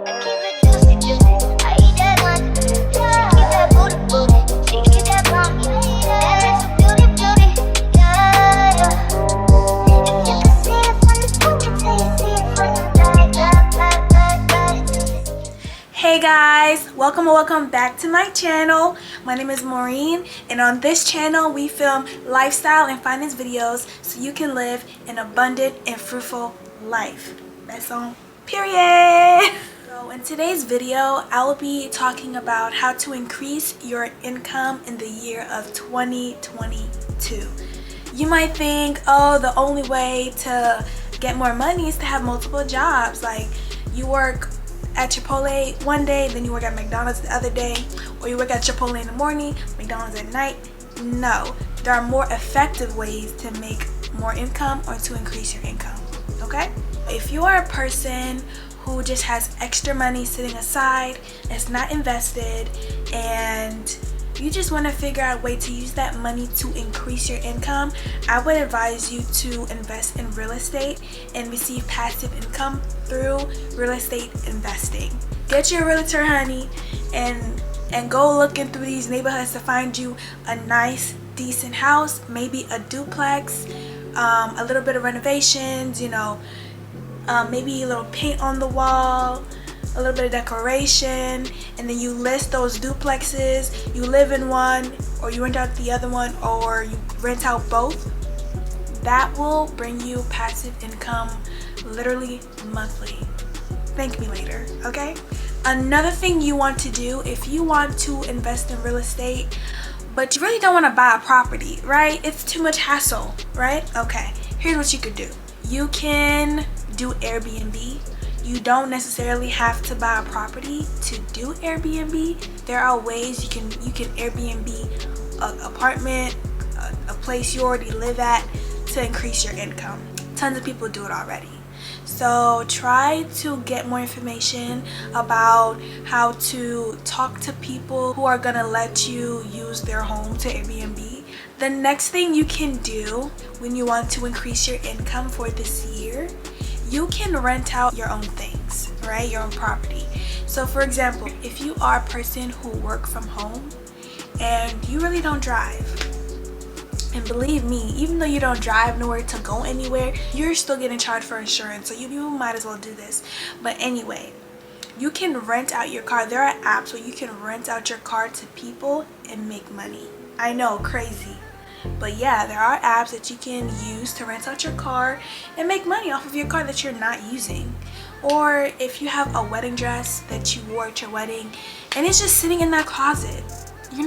Hey guys, welcome back to my channel. My name is Maureen, and on this channel we film lifestyle and finance videos so you can live an abundant and fruitful life. That's on period. So in today's video I will be talking about how to increase your income in the year of 2022. You might think, oh, the only way to get more money is to have multiple jobs. Like, you work at Chipotle one day, then you work at McDonald's the other day, or you work at Chipotle in the morning, McDonald's at night. No, there are more effective ways to make more income or to increase your income. Okay, if you are a person who just has extra money sitting aside, it's not invested, and you just want to figure out a way to use that money to increase your income, I would advise you to invest in real estate and receive passive income through real estate investing. Get your realtor, honey, and go looking through these neighborhoods to find you a nice, decent house, maybe a duplex, a little bit of renovations, you know, maybe a little paint on the wall, a little bit of decoration, and then you list those duplexes. You live in one, or you rent out the other one, or you rent out both. That will bring you passive income literally monthly. Thank me later, okay? Another thing you want to do, if you want to invest in real estate but you really don't want to buy a property, right? It's too much hassle, right? Okay, here's what you could do. You can do Airbnb. You don't necessarily have to buy a property to do Airbnb. There are ways you can Airbnb an apartment, a place you already live at, to increase your income. Tons of people do it already. So try to get more information about how to talk to people who are gonna let you use their home to Airbnb. The next thing you can do when you want to increase your income for this year, you can rent out your own things, right? Your own property. So for example, if you are a person who works from home and you really don't drive, and believe me, even though you don't drive nowhere to go anywhere, you're still getting charged for insurance, so you might as well do this. But anyway, you can rent out your car. There are apps where you can rent out your car to people and make money. I know, crazy. But yeah, there are apps that you can use to rent out your car and make money off of your car that you're not using. Or if you have a wedding dress that you wore at your wedding and it's just sitting in that closet, I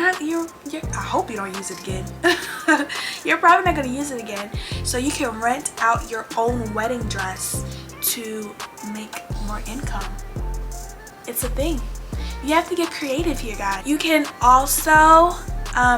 hope you don't use it again. You're probably not going to use it again. So you can rent out your own wedding dress to make more income. It's a thing. You have to get creative here, guys. You can also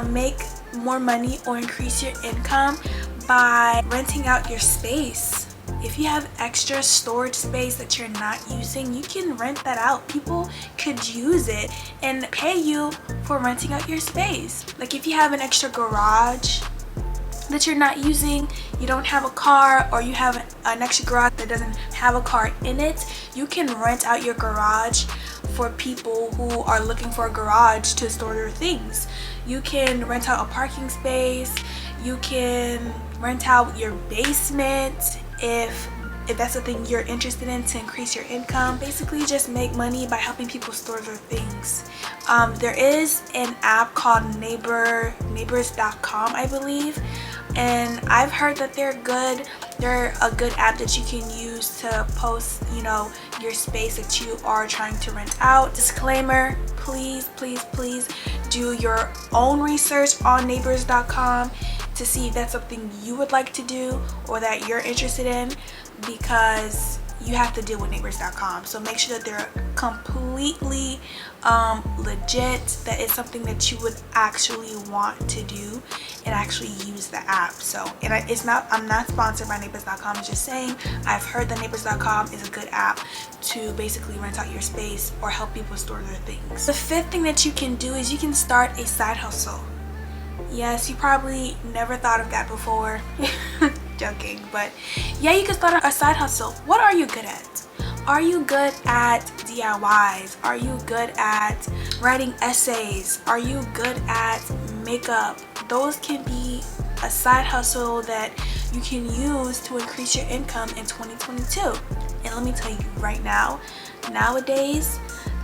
make more money or increase your income by renting out your space. If you have extra storage space that you're not using, you can rent that out. People could use it and pay you for renting out your space. Like if you have an extra garage that you're not using, you don't have a car, or you have an extra garage that doesn't have a car in it, you can rent out your garage for people who are looking for a garage to store their things. You can rent out a parking space. You can rent out your basement if that's something you're interested in to increase your income. Basically just make money by helping people store their things. There is an app called neighbors.com, I believe, and I've heard that they're good. They're a good app that you can use to post, you know, your space that you are trying to rent out. Disclaimer, please do your own research on neighbors.com to see if that's something you would like to do or that you're interested in, because you have to deal with neighbors.com. So make sure that they're completely legit, that it's something that you would actually want to do and actually use the app. So, and I'm not sponsored by neighbors.com, I'm just saying I've heard that neighbors.com is a good app to basically rent out your space or help people store their things. The fifth thing that you can do is you can start a side hustle. Yes, you probably never thought of that before. Joking, but yeah, you can start a side hustle. What are you good at? Are you good at DIYs? Are you good at writing essays? Are you good at makeup? Those can be a side hustle that you can use to increase your income in 2022. And let me tell you right now, nowadays,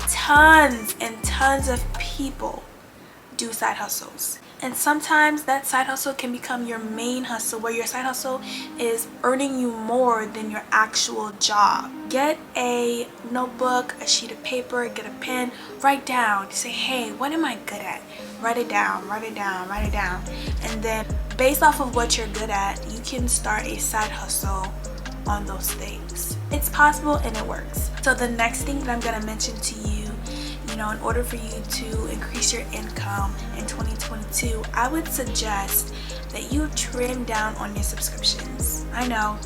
tons and tons of people do side hustles. And sometimes that side hustle can become your main hustle, where your side hustle is earning you more than your actual job. Get a notebook, a sheet of paper, get a pen, write down. Say, hey, what am I good at? Write it down, write it down, write it down. And then based off of what you're good at, you can start a side hustle on those things. It's possible and it works. So the next thing that I'm gonna mention to you, in order for you to increase your income in 2022, I would suggest that you trim down on your subscriptions. I know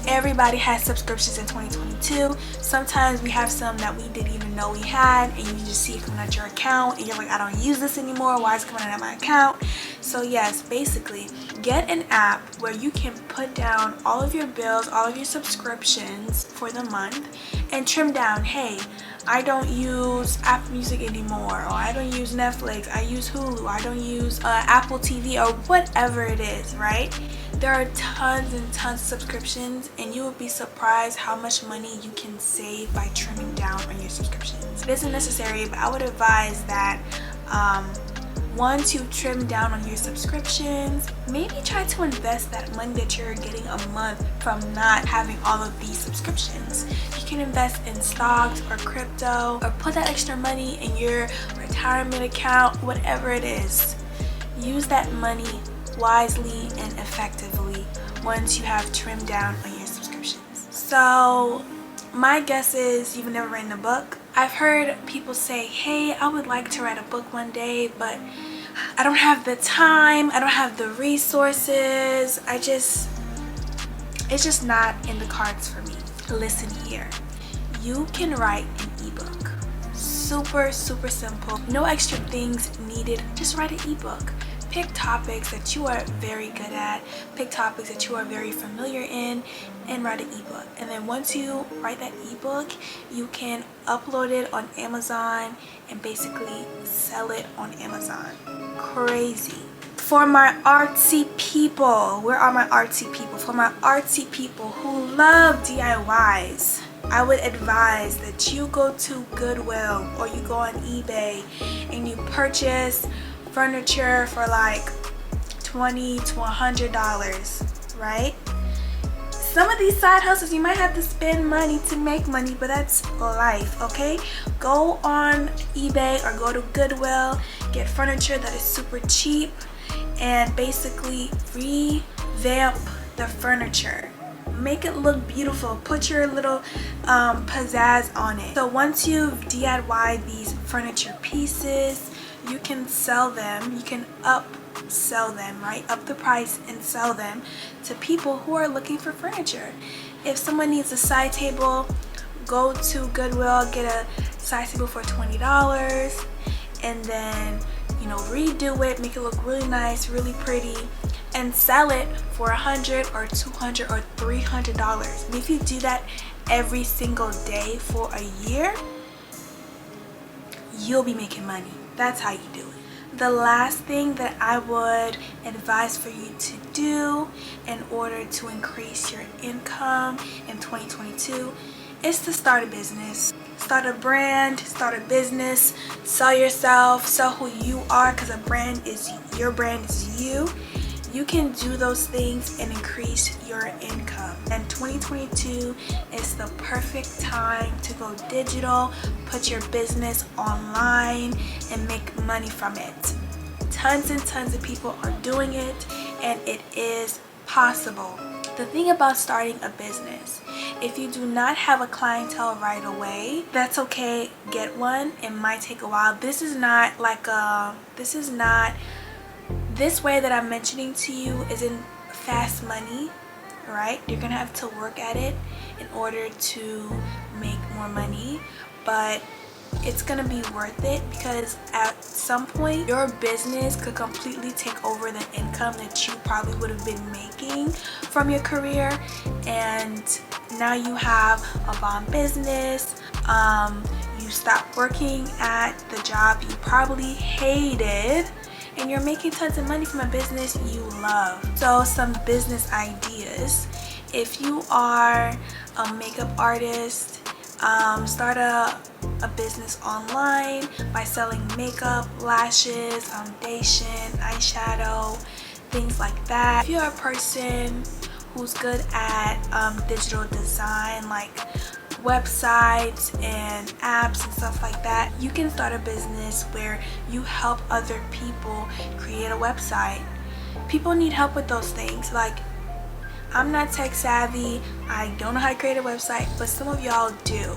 everybody has subscriptions in 2022. Sometimes we have some that we didn't even know we had, and you just see it coming out your account and you're like, I don't use this anymore, why is it coming out of my account? So yes, basically get an app where you can put down all of your bills, all of your subscriptions for the month, and trim down. Hey, I don't use Apple Music anymore, or I don't use Netflix, I use Hulu, I don't use Apple TV, or whatever it is, right? There are tons and tons of subscriptions, and you will be surprised how much money you can save by trimming down on your subscriptions. It isn't necessary, but I would advise that once you've trimmed down on your subscriptions, maybe try to invest that money that you're getting a month from not having all of these subscriptions. You can invest in stocks or crypto, or put that extra money in your retirement account, whatever it is. Use that money wisely and effectively once you have trimmed down on your subscriptions. So my guess is you've never written a book. I've heard people say, hey, I would like to write a book one day, but I don't have the time, I don't have the resources, it's just not in the cards for me. Listen here, you can write an ebook. Super simple, no extra things needed, just write an ebook. Pick topics that you are very good at, pick topics that you are very familiar in, and write an ebook. And then once you write that ebook, you can upload it on Amazon and basically sell it on Amazon. Crazy. For my artsy people, where are my artsy people? For my artsy people who love DIYs, I would advise that you go to Goodwill or you go on eBay and you purchase furniture for like $20 to $100, right? Some of these side hustles, you might have to spend money to make money, but that's life, okay? Go on eBay or go to Goodwill, get furniture that is super cheap, and basically revamp the furniture. Make it look beautiful. Put your little pizzazz on it. So once you've DIY these furniture pieces, you can sell them. You can upsell them, right? Up the price and sell them to people who are looking for furniture. If someone needs a side table, go to Goodwill, get a side table for $20, and then redo it, make it look really nice, really pretty, and sell it for $100 or $200 or $300. And if you do that every single day for a year, you'll be making money. That's how you do it. The last thing that I would advise for you to do in order to increase your income in 2022 is to start a business. Start a brand, start a business, sell yourself, sell who you are, because your brand is you. You can do those things and increase your income. And 2022 is the perfect time to go digital, put your business online, and make money from it. Tons and tons of people are doing it, and it is possible. The thing about starting a business, if you do not have a clientele right away, that's okay. Get one. It might take a while. This way that I'm mentioning to you isn't fast money, right? You're gonna have to work at it in order to make more money, but it's gonna be worth it, because at some point your business could completely take over the income that you probably would have been making from your career, and now you have a bomb business. You stop working at the job you probably hated, and you're making tons of money from a business you love. So some business ideas: if you are a makeup artist, start a business online by selling makeup, lashes, foundation, eyeshadow, things like that. If you're a person who's good at digital design, like websites and apps and stuff like that, you can start a business where you help other people create a website. People need help with those things. Like, I'm not tech savvy, I don't know how to create a website, but some of y'all do.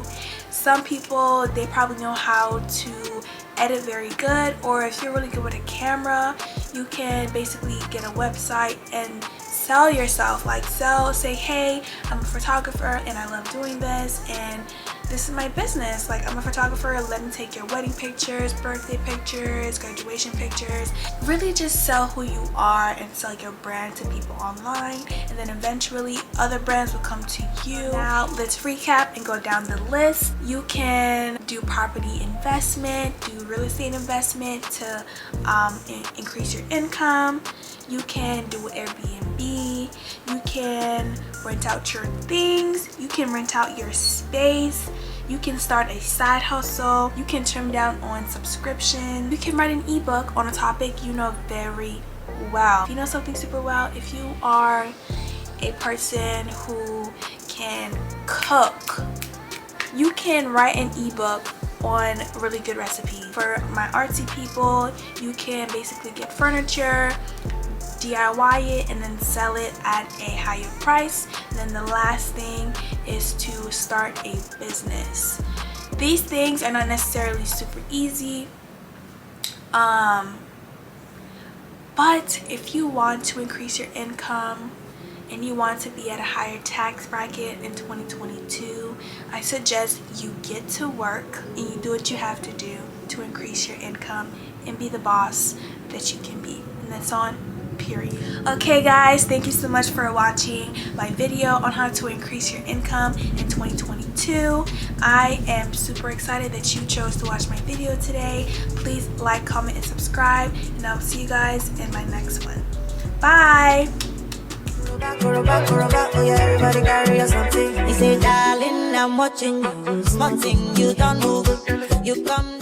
Some people, they probably know how to edit very good, or if you're really good with a camera, you can basically get a website and sell yourself. Like, say, hey, I'm a photographer and I love doing this, and this is my business. Like, I'm a photographer, let me take your wedding pictures, birthday pictures, graduation pictures. Really just sell who you are and sell your brand to people online, and then eventually other brands will come to you. Now let's recap and go down the list. You can do property investment, do real estate investment to increase your income. You can do Airbnb, you can rent out your things, you can rent out your space, you can start a side hustle, you can trim down on subscription, you can write an ebook on a topic you know very well. If you know something super well, if you are a person who can cook, you can write an ebook on really good recipes. For my artsy people, you can basically get furniture, DIY it, and then sell it at a higher price. And then the last thing is to start a business. These things are not necessarily super easy, but if you want to increase your income and you want to be at a higher tax bracket in 2022, I suggest you get to work and you do what you have to do to increase your income and be the boss that you can be. And that's on period. Okay guys, thank you so much for watching my video on how to increase your income in 2022. I am super excited that you chose to watch my video today. Please like, comment, and subscribe, and I'll see you guys in my next one. Bye. Oh yeah, everybody carry something. He say, darling, I'm watching you. Small thing, you don't move. You come